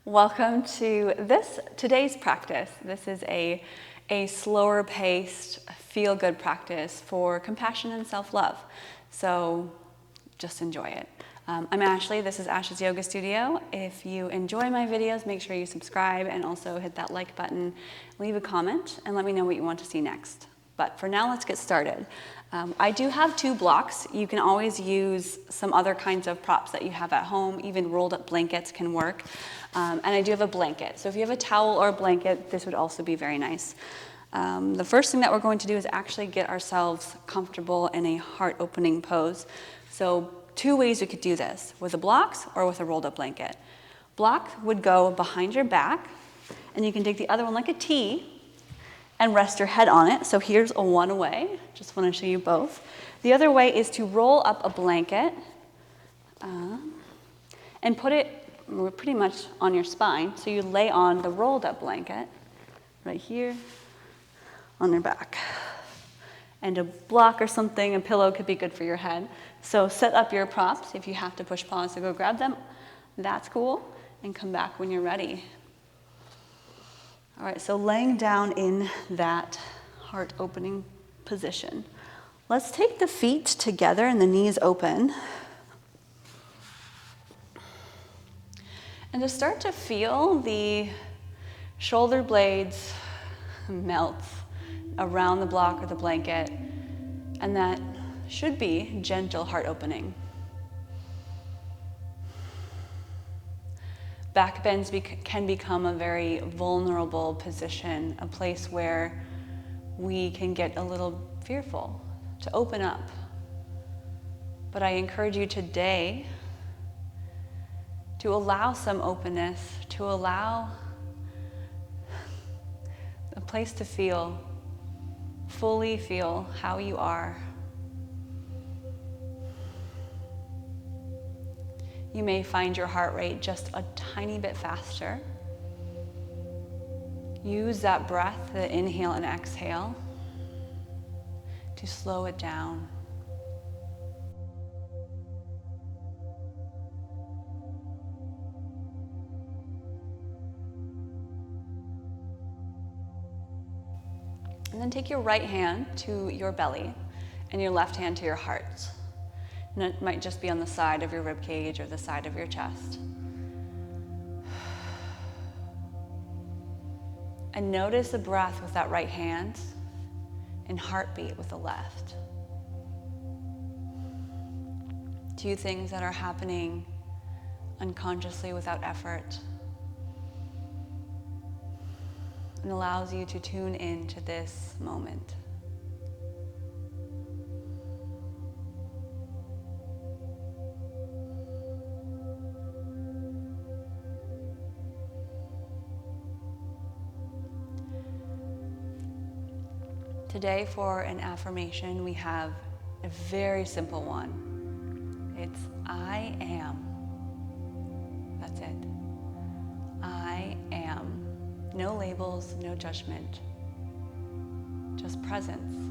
Welcome to today's practice. This is a slower paced, feel-good practice for compassion and self-love. So just enjoy it. I'm Ashley, this is Ash's Yoga Studio. If you enjoy my videos, make sure you subscribe and also hit that like button, leave a comment, and let me know what you want to see next. But for now, let's get started. I do have 2 blocks. You can always use some other kinds of props that you have at home. Even rolled up blankets can work. And I do have a blanket. So if you have a towel or a blanket, this would also be very nice. The first thing that we're going to do is actually get ourselves comfortable in a heart-opening pose. So 2 ways we could do this, with the blocks or with a rolled up blanket. Block would go behind your back, and you can take the other one like a T and rest your head on it. So here's a one way. Just want to show you both. The other way is to roll up a blanket and put it pretty much on your spine. So you lay on the rolled up blanket right here on your back. And a block or something, a pillow could be good for your head. So set up your props. If you have to push pause to go grab them, that's cool. And come back when you're ready. All right, so laying down in that heart-opening position. Let's take the feet together and the knees open. And just start to feel the shoulder blades melt around the block or the blanket. And that should be gentle heart opening. Back bends can become a very vulnerable position, a place where we can get a little fearful to open up. But I encourage you today to allow some openness, to allow a place to fully feel how you are. You may find your heart rate just a tiny bit faster. Use that breath, the inhale and exhale, to slow it down. And then take your right hand to your belly and your left hand to your heart. And it might just be on the side of your rib cage or the side of your chest. And notice the breath with that right hand and heartbeat with the left. 2 things that are happening unconsciously without effort. And allows you to tune into this moment. Today for an affirmation, we have a very simple one. It's I am. That's it. I am. No labels, no judgment. Just presence.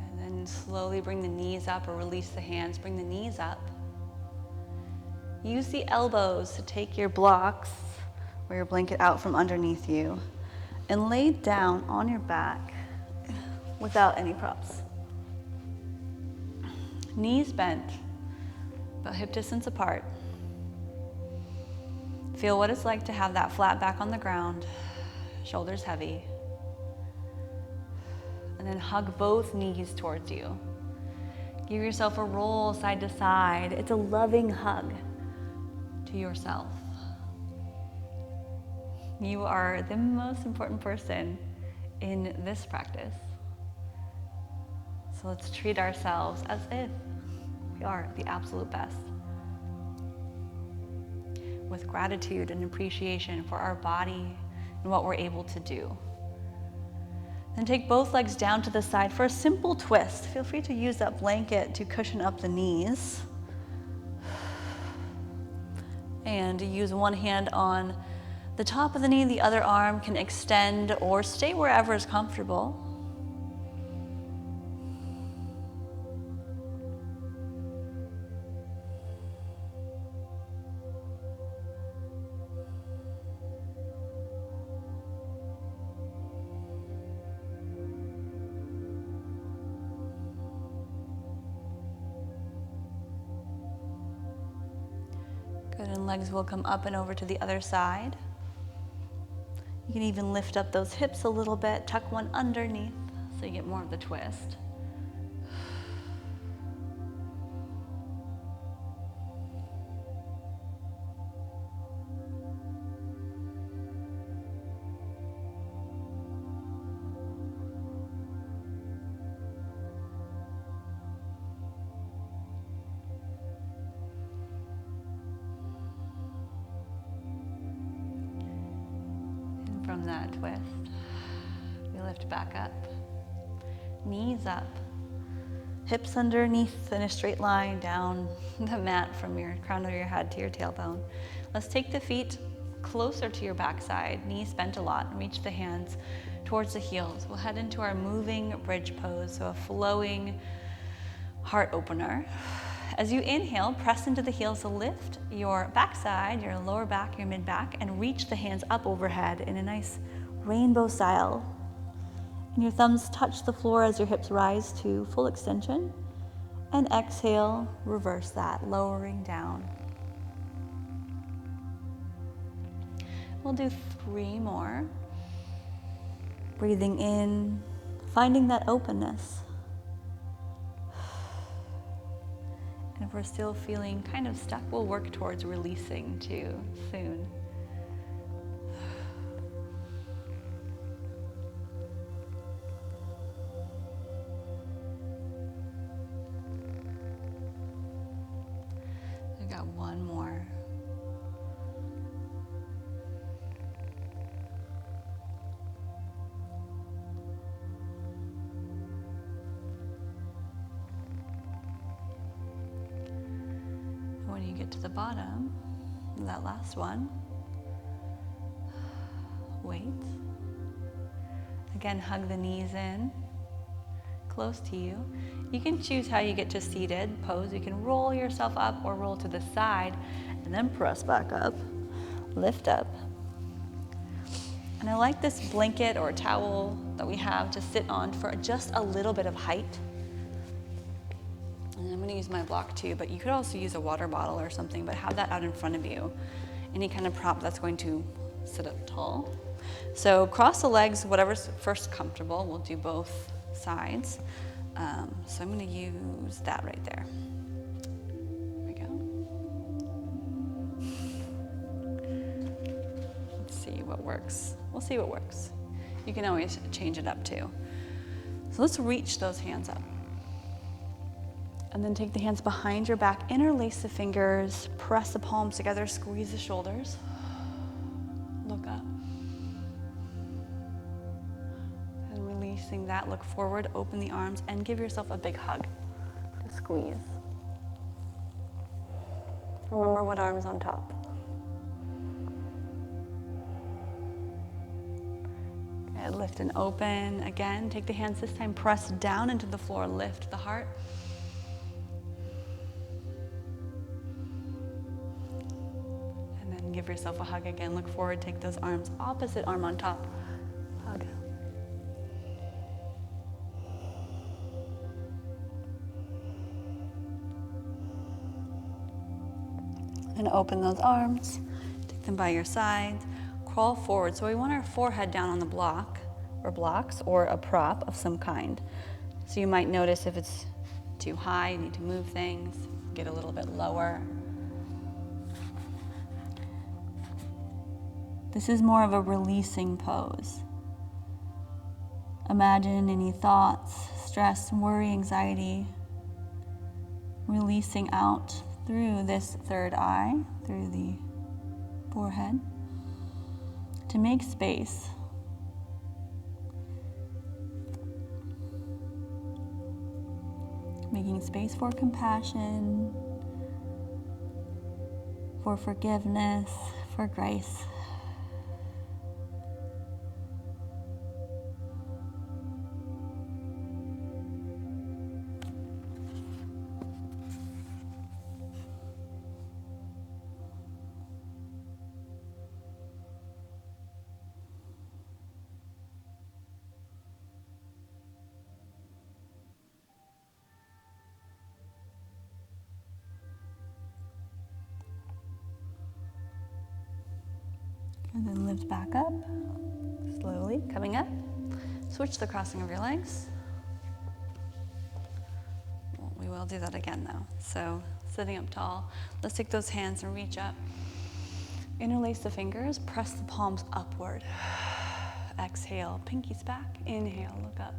And then slowly bring the knees up or release the hands. Bring the knees up. Use the elbows to take your blocks or your blanket out from underneath you and lay down on your back without any props. Knees bent, but hip distance apart. Feel what it's like to have that flat back on the ground, shoulders heavy. And then hug both knees towards you. Give yourself a roll side to side. It's a loving hug to yourself. You are the most important person in this practice. So let's treat ourselves as if we are the absolute best. With gratitude and appreciation for our body and what we're able to do. Then take both legs down to the side for a simple twist. Feel free to use that blanket to cushion up the knees. And use one hand on the top of the knee, the other arm can extend or stay wherever is comfortable. and legs will come up and over to the other side. You can even lift up those hips a little bit, tuck one underneath so you get more of the twist. From that twist, we lift back up, knees up, hips underneath in a straight line down the mat from your crown of your head to your tailbone. Let's take the feet closer to your backside, knees bent a lot, and reach the hands towards the heels. We'll head into our moving bridge pose, so a flowing heart opener. As you inhale, press into the heels to lift your backside, your lower back, your mid back, and reach the hands up overhead in a nice rainbow style. And your thumbs touch the floor as your hips rise to full extension. And exhale, reverse that, lowering down. We'll do 3 more. Breathing in, finding that openness. And if we're still feeling kind of stuck, we'll work towards releasing too soon. I got one more. When you get to the bottom, that last one, wait. Again, hug the knees in, close to you. You can choose how you get to seated pose. You can roll yourself up or roll to the side and then press back up, lift up. And I like this blanket or towel that we have to sit on for just a little bit of height. And I'm going to use my block too, but you could also use a water bottle or something, but have that out in front of you. Any kind of prop that's going to sit up tall. So cross the legs, whatever's first comfortable. We'll do both sides. So I'm going to use that right there. There we go. Let's see what works. We'll see what works. You can always change it up too. So let's reach those hands up. And then take the hands behind your back, interlace the fingers, press the palms together, squeeze the shoulders. Look up. And releasing that, look forward, open the arms, and give yourself a big hug to squeeze. Remember what arm's on top. Good, lift and open. Again, take the hands this time, press down into the floor, lift the heart. Give yourself a hug again. Look forward, take those arms, opposite arm on top. Hug. And open those arms. Take them by your side. Crawl forward. So we want our forehead down on the block or blocks or a prop of some kind. So you might notice if it's too high, you need to move things, get a little bit lower. This is more of a releasing pose. Imagine any thoughts, stress, worry, anxiety, releasing out through this third eye, through the forehead, to make space. Making space for compassion, for forgiveness, for grace. And then lift back up, slowly coming up. Switch the crossing of your legs. Well, we will do that again though. So sitting up tall, let's take those hands and reach up. Interlace the fingers, press the palms upward. Exhale, pinkies back. Inhale, look up.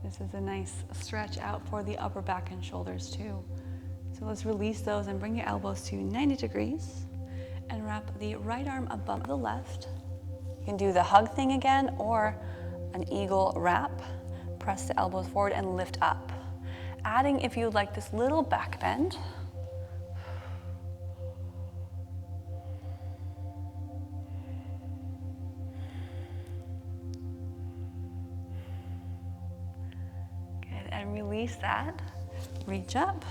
This is a nice stretch out for the upper back and shoulders too. So let's release those and bring your elbows to 90 degrees and wrap the right arm above the left. You can do the hug thing again or an eagle wrap. Press the elbows forward and lift up. Adding, if you would like, this little back bend. Good, and release that. Reach up.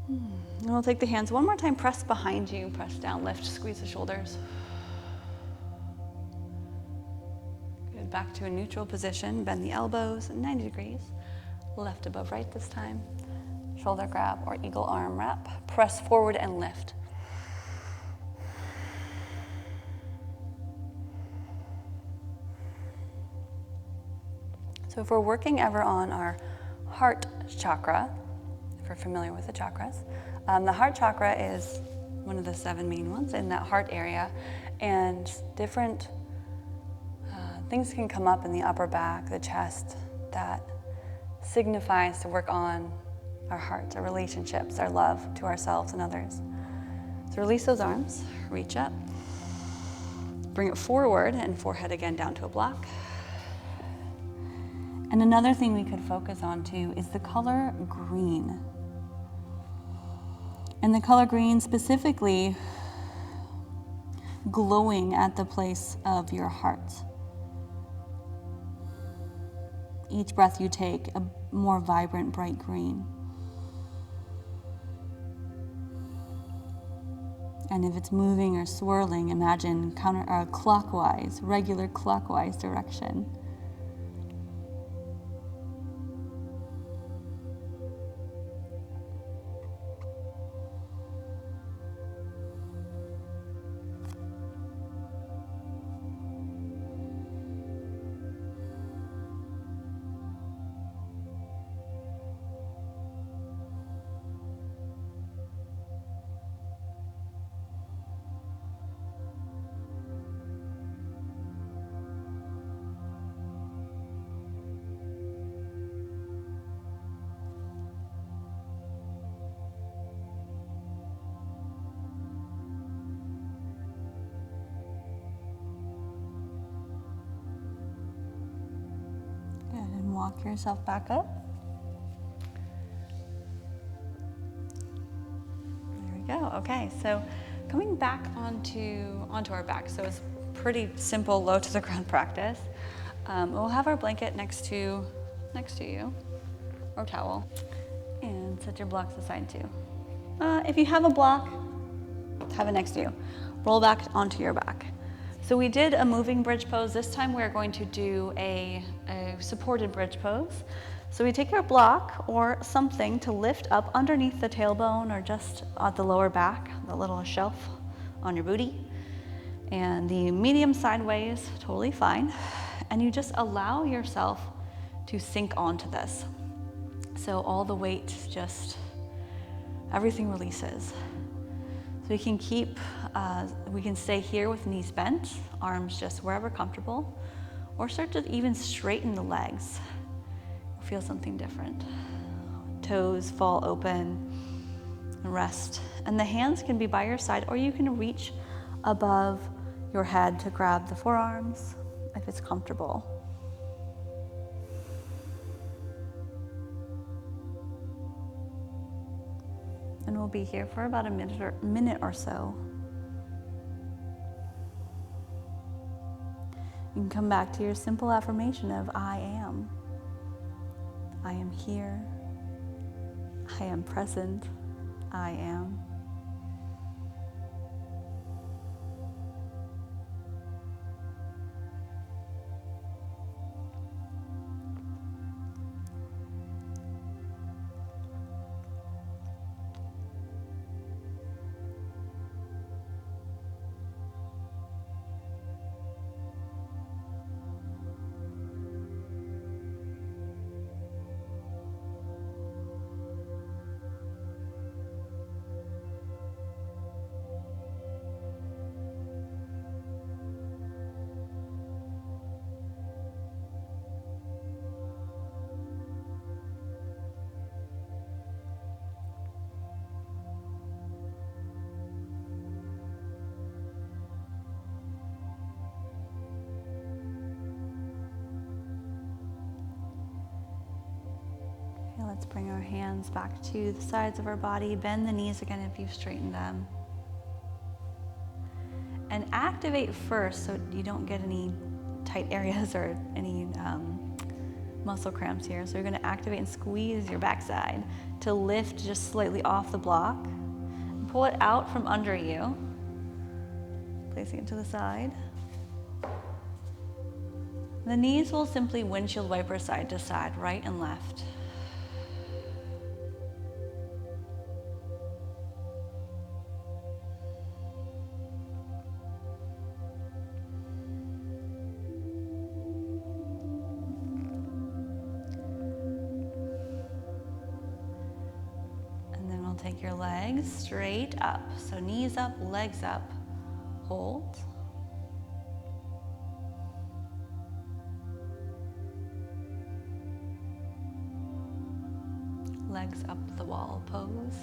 And we'll take the hands one more time, press behind you, press down, lift, squeeze the shoulders. Good, back to a neutral position, bend the elbows 90 degrees. Left above right this time. Shoulder grab or eagle arm wrap. Press forward and lift. So if we're working ever on our heart chakra, if you're familiar with the chakras, the heart chakra is one of the 7 main ones in that heart area, and different things can come up in the upper back, the chest, that signifies to work on our hearts, our relationships, our love to ourselves and others. So release those arms, reach up, bring it forward and forehead again down to a block. And another thing we could focus on too is the color green. And the color green specifically glowing at the place of your heart. Each breath you take, a more vibrant, bright green. And if it's moving or swirling, imagine clockwise, regular clockwise direction. Walk yourself back up. There we go. Okay, so coming back onto our back. So it's pretty simple, low to the ground practice. We'll have our blanket next to you, or towel, and set your blocks aside too. If you have a block, have it next to you. Roll back onto your back. So we did a moving bridge pose. This time we're going to do a supported bridge pose. So we take our block or something to lift up underneath the tailbone or just at the lower back, the little shelf on your booty. And the medium sideways, totally fine. And you just allow yourself to sink onto this. So all the weight, just everything releases. So we can we can stay here with knees bent, arms just wherever comfortable, or start to even straighten the legs. Feel something different. Toes fall open and rest. And the hands can be by your side, or you can reach above your head to grab the forearms if it's comfortable. And we'll be here for about a minute or so. You can come back to your simple affirmation of I am. I am here. I am present. I am. Bring our hands back to the sides of our body. Bend the knees again if you've straightened them. And activate first so you don't get any tight areas or any muscle cramps here. So you're going to activate and squeeze your backside to lift just slightly off the block. And pull it out from under you, placing it to the side. The knees will simply windshield wiper side to side, right and left. And then we'll take your legs straight up. So knees up, legs up, hold. Legs up the wall pose.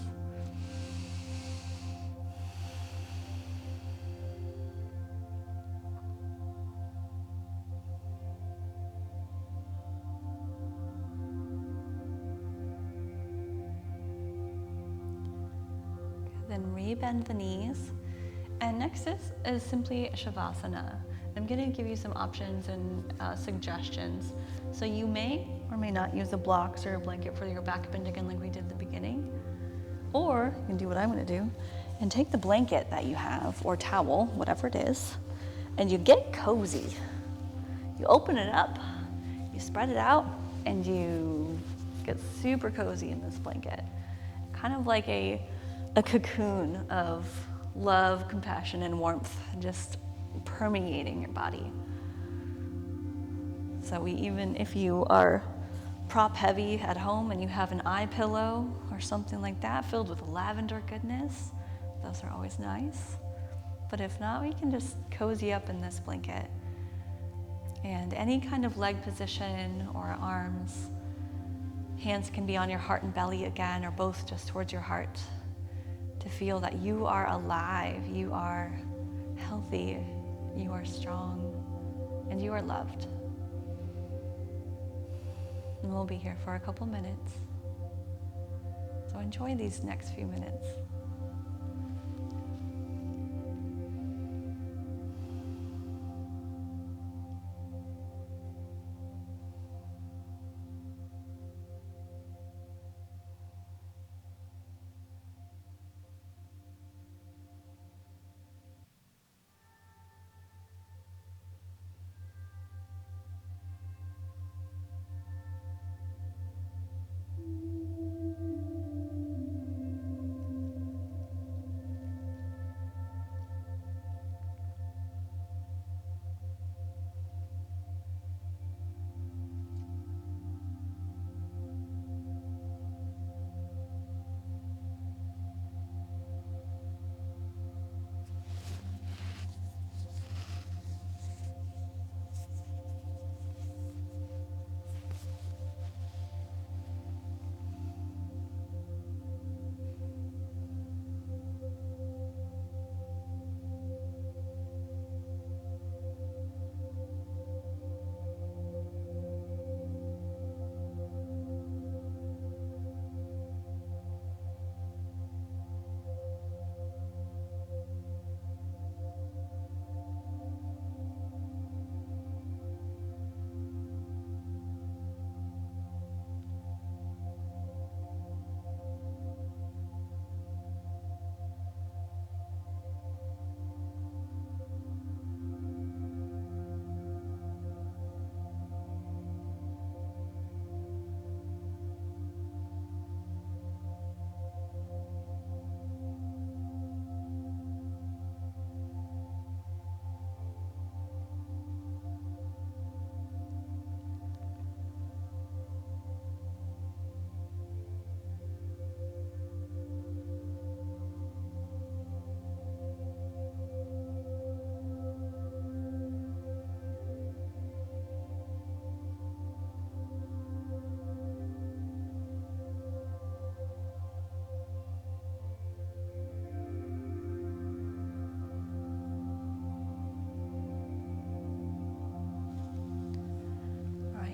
Then rebend the knees. And next is simply Shavasana. I'm going to give you some options and suggestions. So you may or may not use the blocks or a blanket for your back bend again like we did at the beginning. Or you can do what I'm going to do and take the blanket that you have or towel, whatever it is, and you get cozy. You open it up, you spread it out, and you get super cozy in this blanket. Kind of like a cocoon of love, compassion, and warmth just permeating your body. So even if you are prop heavy at home and you have an eye pillow or something like that filled with lavender goodness, those are always nice. But if not, we can just cozy up in this blanket. And any kind of leg position or arms, hands can be on your heart and belly again, or both just towards your heart, to feel that you are alive, you are healthy, you are strong, and you are loved. And we'll be here for a couple minutes. So enjoy these next few minutes.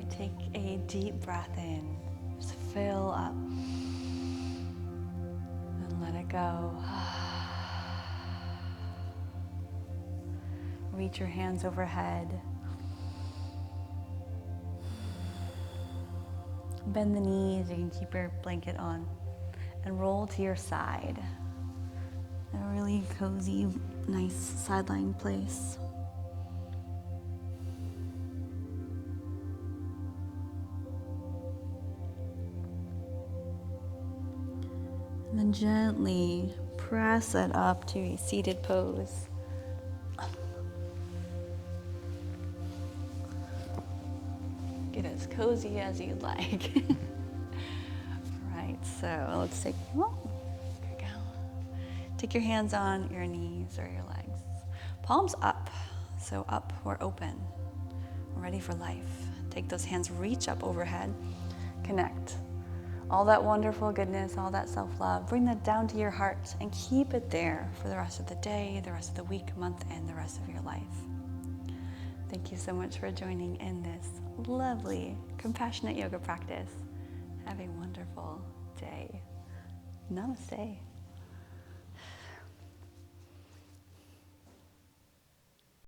Take a deep breath in. Just fill up. it go. Reach your hands overhead. Bend the knees, you can keep your blanket on, and roll to your side. A really cozy, nice side-lying place. And then gently press it up to a seated pose. Get as cozy as you'd like. Right, so let's take, there we go. Take your hands on your knees or your legs. Palms up, so up or open. We're ready for life. Take those hands, reach up overhead, connect. All that wonderful goodness, all that self-love, bring that down to your heart and keep it there for the rest of the day, the rest of the week, month, and the rest of your life. Thank you so much for joining in this lovely, compassionate yoga practice. Have a wonderful day. Namaste.